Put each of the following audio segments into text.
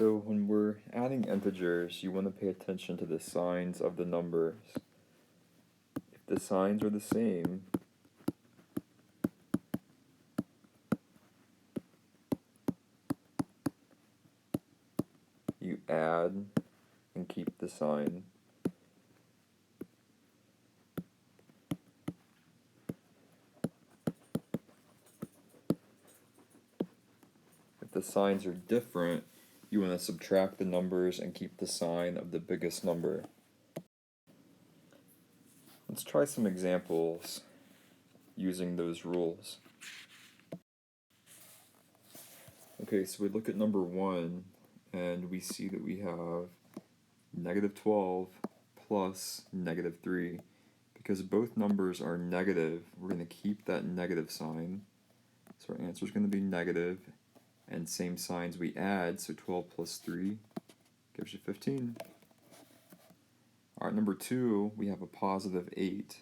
So when we're adding integers, you want to pay attention to the signs of the numbers. If the signs are the same, you add and keep the sign. If the signs are different, you want to subtract the numbers and keep the sign of the biggest number. Let's try some examples using those rules. Okay, so we look at number 1, and we see that we have negative 12 plus negative 3. Because both numbers are negative, we're going to keep that negative sign. So our answer is going to be negative, and same signs we add, so 12 plus 3 gives you 15. Alright, number 2, we have a positive 8.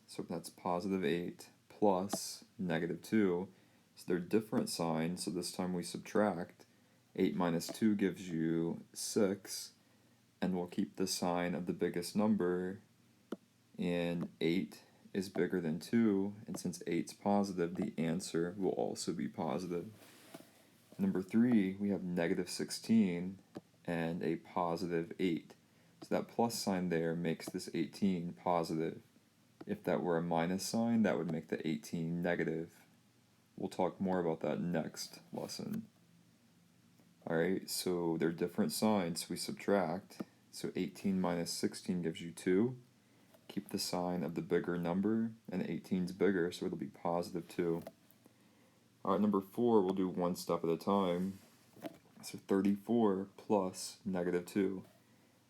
So that's positive 8 plus negative 2. So they're different signs, so this time we subtract. 8 minus 2 gives you 6, and we'll keep the sign of the biggest number, and 8 is bigger than 2, and since 8's positive, the answer will also be positive. Number 3, we have negative 16 and a positive 8. So that plus sign there makes this 18 positive. If that were a minus sign, that would make the 18 negative. We'll talk more about that next lesson. Alright, so they're different signs, so we subtract. So 18 minus 16 gives you 2. Keep the sign of the bigger number, and 18's bigger, so it'll be positive 2. Alright, number 4, we'll do one step at a time. So 34 plus negative 2.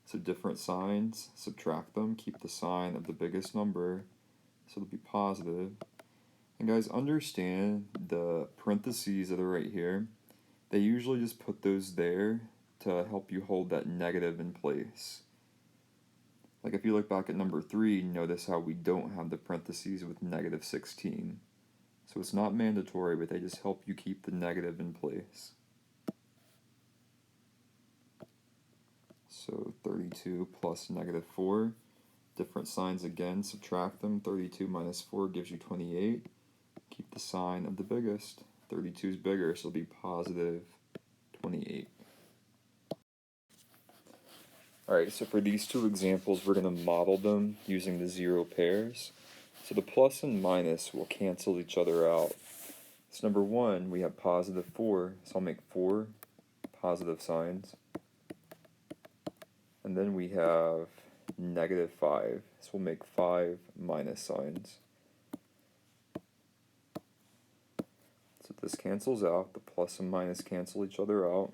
So different signs, subtract them, keep the sign of the biggest number, so it'll be positive. And guys, understand the parentheses that are right here, they usually just put those there to help you hold that negative in place. Like if you look back at number 3, notice how we don't have the parentheses with negative 16. So it's not mandatory, but they just help you keep the negative in place. So 32 plus negative 4. Different signs again, subtract them. 32 minus 4 gives you 28. Keep the sign of the biggest. 32 is bigger, so it'll be positive 28. Alright, so for these two examples, we're going to model them using the zero pairs. So the plus and minus will cancel each other out. So number 1, we have positive 4, so I'll make 4 positive signs. And then we have negative 5, so we'll make 5 minus signs. So this cancels out, the plus and minus cancel each other out.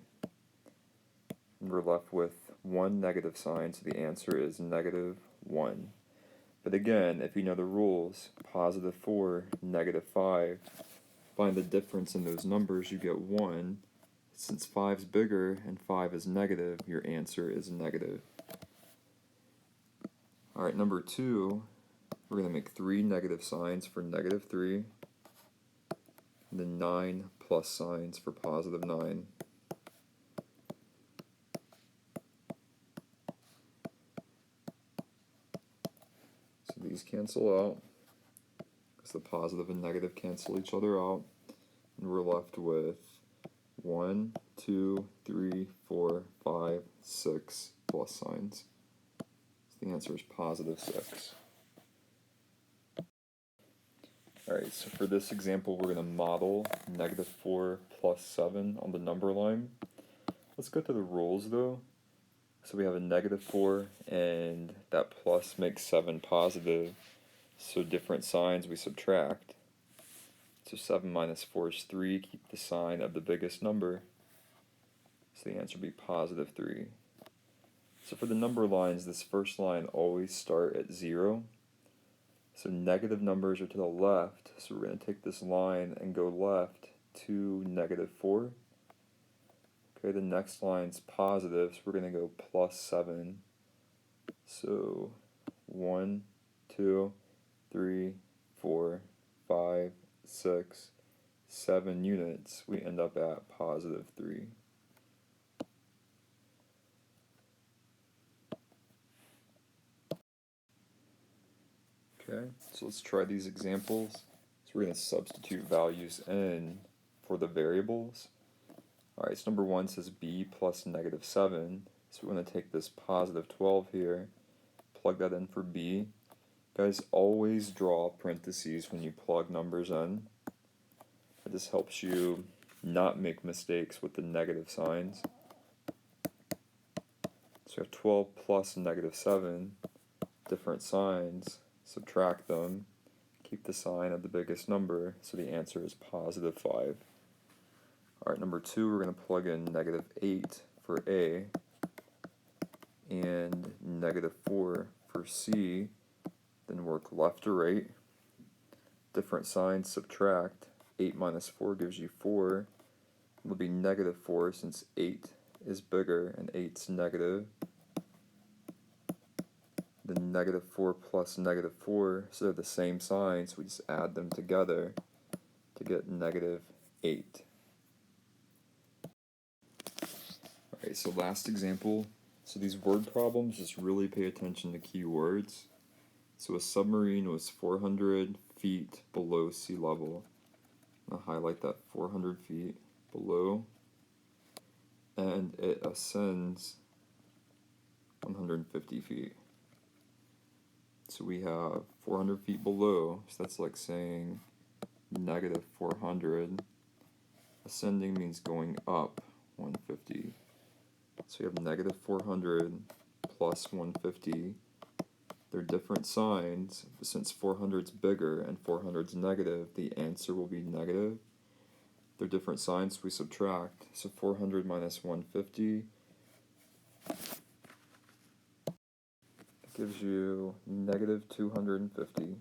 And we're left with 1 negative sign, so the answer is negative 1. But again, if you know the rules, positive 4, negative 5, find the difference in those numbers, you get 1. Since 5's bigger and 5 is negative, your answer is negative. Alright, number 2, we're going to make 3 negative signs for negative 3, and then 9 plus signs for positive 9. So these cancel out, because the positive and negative cancel each other out, and we're left with 1, 2, 3, 4, 5, 6 plus signs. So the answer is positive 6. Alright, so for this example, we're going to model negative 4 plus 7 on the number line. Let's go through the rules though. So we have a negative 4, and that plus makes 7 positive. So different signs we subtract. So 7 minus 4 is 3. Keep the sign of the biggest number. So the answer would be positive 3. So for the number lines, this first line always start at 0. So negative numbers are to the left. So we're going to take this line and go left to negative 4. Okay, the next line's positive, so we're going to go plus 7. So 1, 2, 3, 4, 5, 6, 7 units. We end up at positive 3. Okay, so let's try these examples. So we're going to substitute values in for the variables. Alright, so number 1 says b plus negative 7. So we're going to take this positive 12 here, plug that in for b. Guys, always draw parentheses when you plug numbers in. This helps you not make mistakes with the negative signs. So we have 12 plus negative 7, different signs, subtract them, keep the sign of the biggest number, so the answer is positive 5. Alright, number 2, we're going to plug in negative 8 for A and negative 4 for C, then work left to right. Different signs, subtract. 8 minus 4 gives you 4. It'll be negative 4 since 8 is bigger and 8's negative. Then negative 4 plus negative 4, so they're the same sign, so we just add them together to get negative 8. Alright, so last example. So these word problems, just really pay attention to keywords. So a submarine was 400 feet below sea level. I'll highlight that 400 feet below. And it ascends 150 feet. So we have 400 feet below, so that's like saying negative 400. Ascending means going up 150. So we have negative 400 plus 150. They're different signs, but since 400's bigger and 400's negative, the answer will be negative. They're different signs, so we subtract. So 400 minus 150 gives you negative 250.